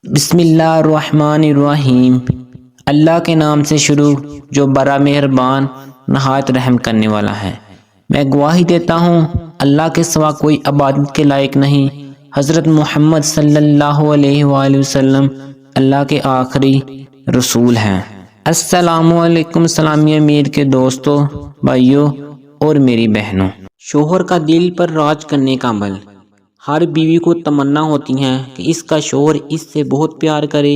بسم اللہ الرحمن الرحیم۔ اللہ کے نام سے شروع جو بڑا مہربان نہایت رحم کرنے والا ہے۔ میں گواہی دیتا ہوں اللہ کے سوا کوئی عبادت کے لائق نہیں۔ حضرت محمد صلی اللہ علیہ وآلہ وسلم اللہ کے آخری رسول ہیں۔ السلام علیکم اسلامی امیر کے دوستوں، بھائیوں اور میری بہنوں۔ شوہر کا دل پر راج کرنے کا عمل۔ ہر بیوی کو تمنا ہوتی ہے کہ اس کا شوہر اس سے بہت پیار کرے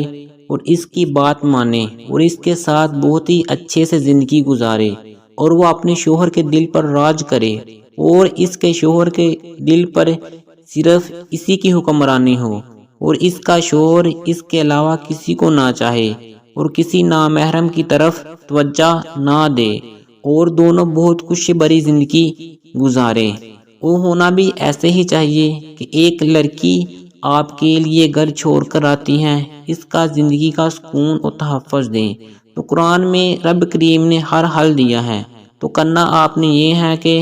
اور اس کی بات مانے اور اس کے ساتھ بہت ہی اچھے سے زندگی گزارے، اور وہ اپنے شوہر کے دل پر راج کرے اور اس کے شوہر کے دل پر صرف اسی کی حکمرانی ہو، اور اس کا شوہر اس کے علاوہ کسی کو نہ چاہے اور کسی نامحرم کی طرف توجہ نہ دے، اور دونوں بہت خوش بری زندگی گزارے۔ وہ ہونا بھی ایسے ہی چاہیے کہ ایک لڑکی آپ کے لیے گھر چھوڑ کر آتی ہے، اس کا زندگی کا سکون و تحفظ دیں۔ تو قرآن میں رب کریم نے ہر حل دیا ہے، تو کرنا آپ نے یہ ہے کہ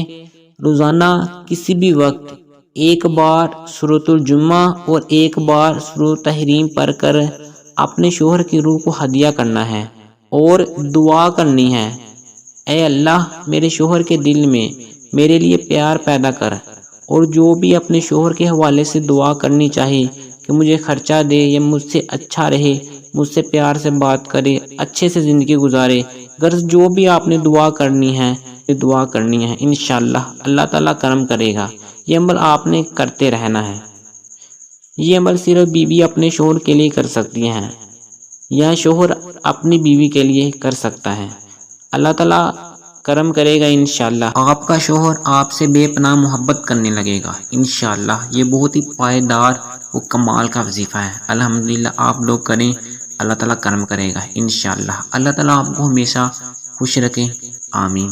روزانہ کسی بھی وقت ایک بار سورۃ الجمعہ اور ایک بار سورۃ تحریم پڑھ کر اپنے شوہر کی روح کو ہدیہ کرنا ہے اور دعا کرنی ہے، اے اللہ میرے شوہر کے دل میں میرے لیے پیار پیدا کر۔ اور جو بھی اپنے شوہر کے حوالے سے دعا کرنی چاہے کہ مجھے خرچہ دے یا مجھ سے اچھا رہے، مجھ سے پیار سے بات کرے، اچھے سے زندگی گزارے، غرض جو بھی آپ نے دعا کرنی ہے دعا کرنی ہے، انشاءاللہ اللہ تعالیٰ کرم کرے گا۔ یہ عمل آپ نے کرتے رہنا ہے۔ یہ عمل صرف بیوی اپنے شوہر کے لیے کر سکتی ہیں یا شوہر اپنی بیوی کے لیے کر سکتا ہے۔ اللہ تعالیٰ کرم کرے گا انشاءاللہ۔ آپ کا شوہر آپ سے بے پناہ محبت کرنے لگے گا انشاءاللہ۔ یہ بہت ہی پائیدار و کمال کا وظیفہ ہے۔ الحمدللہ آپ لوگ کریں، اللہ تعالیٰ کرم کرے گا انشاءاللہ۔ اللہ تعالیٰ آپ کو ہمیشہ خوش رکھے، آمین۔